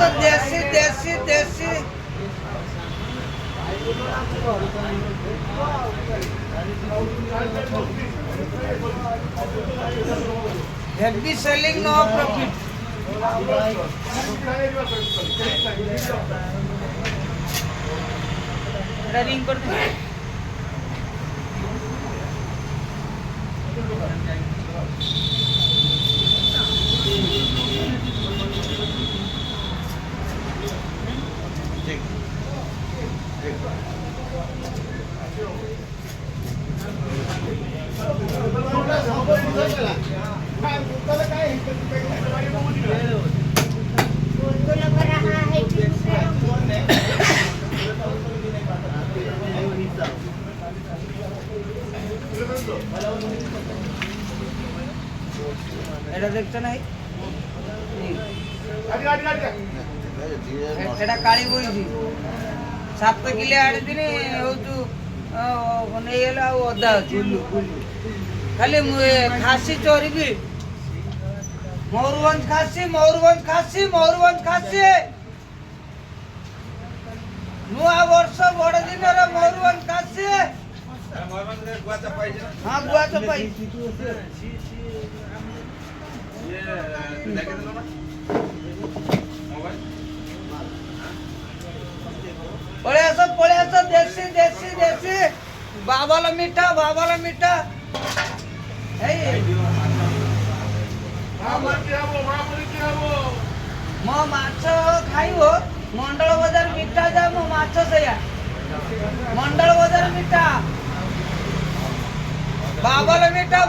तो देसी देसी देसी heavy selling no profit ring कर दे এটা দেখছ নাই এটা কালি বইছি 7 কিলো আড়িদিন হଉଛୁ ନେଇଗଲେ ଆଉ ଅଧା ଅଛି ଖାଲି ଖାସି ଚରିବି ମୟୂରଭଞ୍ଜ ଖାସି ମୟୂରଭଞ୍ଜ ଖାସି ମୟୂରଭଞ୍ଜ ଖାସି ନୂଆ ବର୍ଷ ବଡ଼ ଦିନର ମୟୂରଭଞ୍ଜ ଖାସି ହଁ ଗୁଆ ଚପାଇ पळे आस देसी देसी देसी बाबाला मीठा मो माछ खाइबो मंडल बाजार मीठा जा मो माछ सया मंडल बाजार मीठा बाबाला मीठा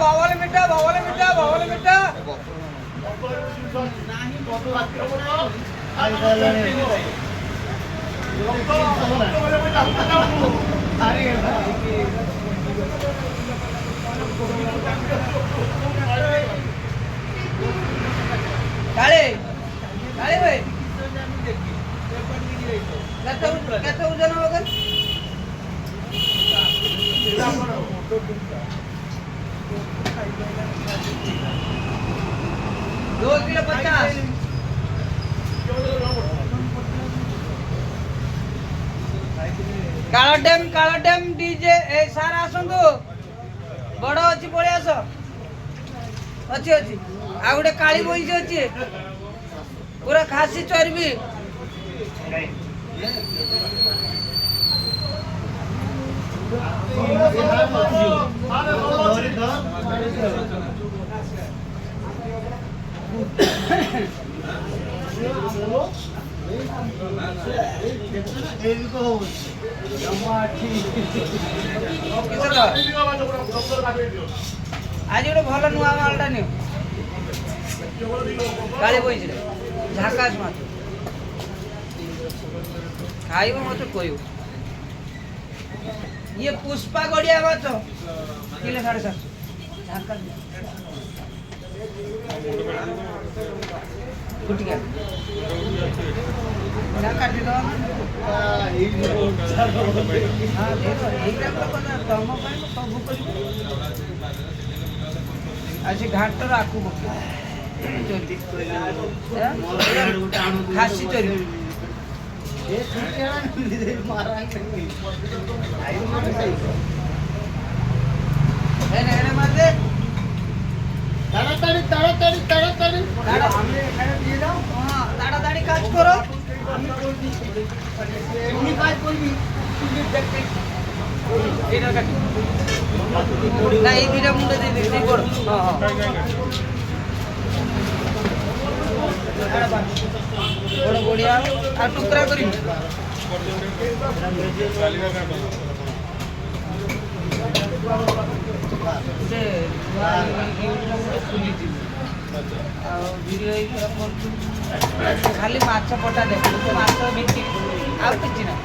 नाही काळे काळे भाई केते ओजन वगैरे 2 किलो 50 काला डैम डीजे ए सारा आसंतु बड़ अच्छी पड़े आस अच्छी अच्छी आ गोटे काली बोई अच्छी पूरा खासी चर्बी आज गोटे भल नुआ मालटा नियो काली बोई झाकास माछ खाइब मत कहब ये पुष्पा गड़िया माछ किलो 750 झाकास गुटिया काटी दो आज घाटर आकू खासी चोरी मारते ताड़ाताड़ी ताड़ाताड़ी ताड़ाताड़ी ताड़ाताड़ी काज करो ना ये बिना मुंडे दे दे करो हां बड़ बढ़िया आ टुकड़ा करी से खाली माछ पटा दे माछ बिकी आउ किछि ना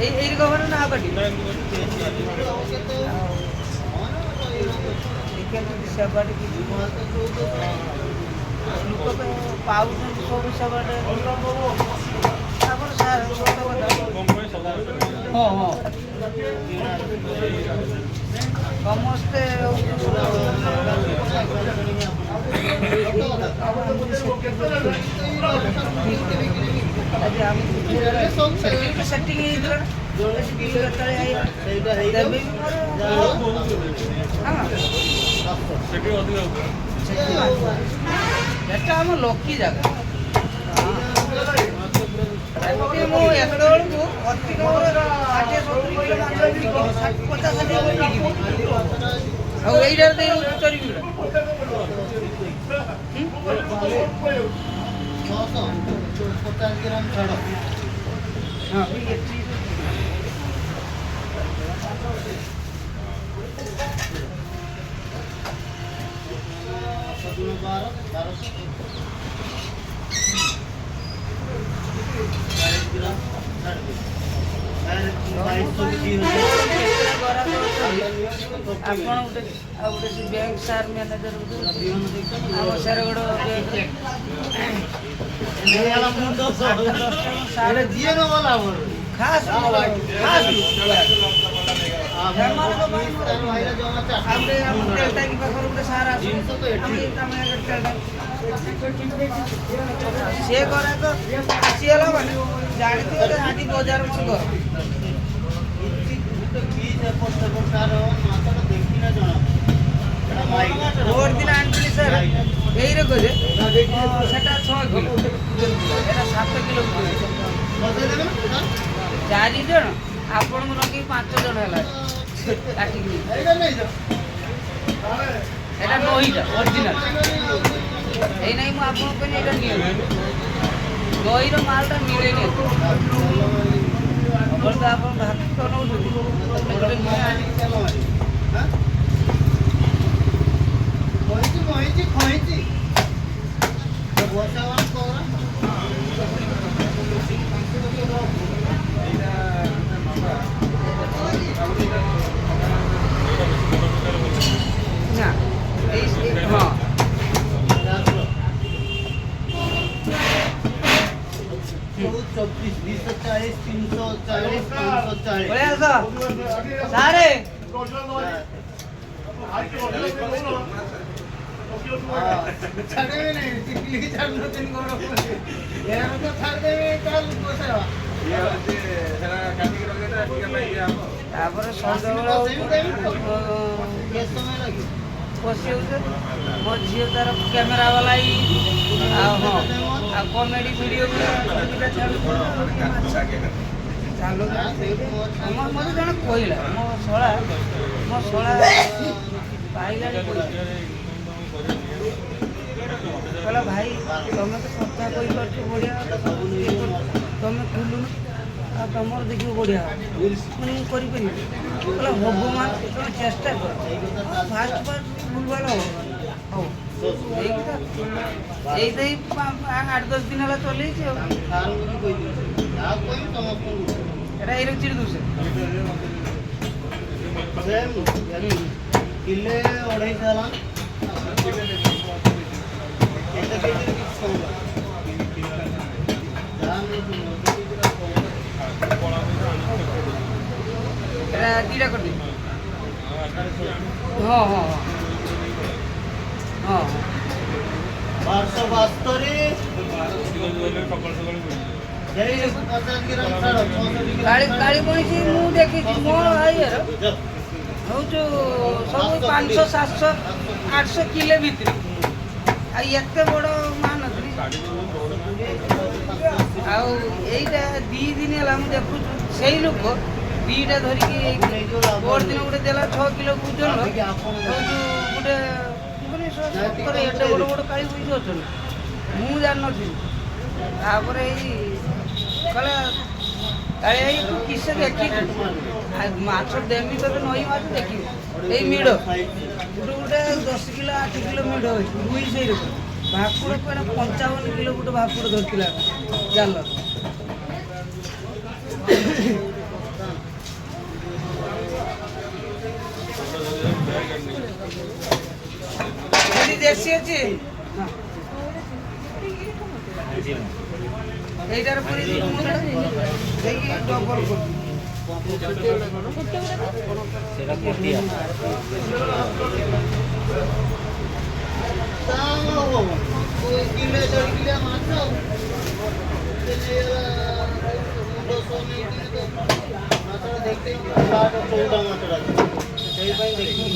एई गवर ना आबडी एके सेबाडी की लोक पाउ सब सेबाडी आपण सार हां हां समस्ते ଆଜି ଆମ ସେଟିଂ ହେଇଥିଲା ଏଟା ଆମ ଲକି ଜାଗା। ମୁଁ ଏତେବେଳକୁ ଅତି କମରେ 60-70 କିଲୋ ମାଛ ବିକିବି, 50-60 ବିକିବି। ଆଉ ଏଇଟାରେ ଦେଇ ଚରିବି ହଁ ଏଠି ଆପଣ ଗୋଟେ ଆଉ ଗୋଟେ ସେ ବ୍ୟାଙ୍କ ସାର୍ ମ୍ୟାନେଜର ଆମ ସାରଗଡ଼ ଖାସ୍ ସିଏ କରେ ତ ସିଏ ହେଲା ମାନେ ଜାଣିଥିବ ଯେ ଆଜି ବଜାର ମୋର ଘର ଭୋଟ ଦିନ ଆଣିଥିଲି ସାର୍ ଏଇରେ କହିଲେ ସେଟା 6 କିଲୋ ଏଟା 7 କିଲୋ 4 ଜଣ ଆପଣଙ୍କୁ ରଖିକି 5 ଜଣ ହେଲା କାଟିକି এটা নইটা অরিজিনাল এই নাই ମୁଁ ଆପଣଙ୍କ ପାଇଁ ଏଇଟା ନିଅନ୍ତୁ ଦହିର ମାଲଟା ମିଳେନି ଆପଣ ତ ଆପଣ ଭାତ ନେଉଛନ୍ତି ନା ହଁ ସାରେ ତାପରେ ପଶି ମୋ ଝିଅ ତାର କ୍ୟାମେରା ବାଲା ଆଉ ହଁ ଆଉ କମେଡି ଭିଡ଼ିଓ ମୋତେ ଜଣେ କହିଲା ମୋ ଶଳା ପାଇଲାଣି କହିଲା ଭାଇ ତମେ ତ କଥା କହିପାରୁଛ ବଢ଼ିଆ ତମେ ଖୋଲୁନ ଆଉ ତମର ଦେଖିବ ବଢ଼ିଆ ମାନେ ମୁଁ କରିପାରିବି କହିଲା ହବ ମାନେ ତମେ ଚେଷ୍ଟା କର ଫାଷ୍ଟ ଭୁଲଭାଲ ହବ ଏଇଟା 8-10 ଦିନ ହେଲା ଚଲେଇଛି ଆଉ এটা এর চিড় দুছে কিলে 2.5 চালান এটা কেটে কিছু কমলা এটা দিটা করে দিন হ্যাঁ হ্যাঁ হ্যাঁ 1272 ଗାଡ଼ି ପଡ଼ିଛି ମୁଁ ଦେଖିଛି ମୋ ଭାଇର ହଉଛୁ ସବୁ 500-700-800 କିଲୋ ଭିତରେ ଆଉ ଏତେ ବଡ଼ ମାନଥିଲି ଆଉ ଏଇଟା 2 ଦିନ ହେଲା ମୁଁ ଦେଖୁଛୁ ସେଇ ଲୋକ ଦିଟା ଧରିକି ପର ଦିନ ଗୋଟେ ଦେଲା 6 କିଲୋ ଓଜନ ହଉଛୁ ଗୋଟେ ଏତେ ବଡ଼ ବଡ଼ କାଳି ପଇସା ଅଛନ୍ତି ମୁଁ ଜାଣିନଥିଲି ତାପରେ ଏଇ କହିଲା କାଳେ ଏଇ ତୁ କିସ ଦେଖିଛୁ ମାଛ ଦେମି ତତେ ନଈ ମାଛ ଦେଖିବୁ ଏଇ ମିଡ଼ ଗୋଟେ 10 କିଲୋ 8 କିଲୋ ମିଡ଼ ଅଛି ଦୁଇ ସେଇ ରକମ ଭାକୁର କହିଲା 55 କିଲୋ ଗୋଟେ ଭାକୁର ଧରିଥିଲା ଜାଲ ଦେଶୀ ଅଛି এইটার পরে দেখি ডবল করবি সেটা কোটিয়া দাম হবো ওই কিলো 1.5 কিলো মাছ ମାଛଟା ଦେଖିକି 14ଟା ମାଛ ଅଛି ସେଇପାଇଁ ଦେଖିକି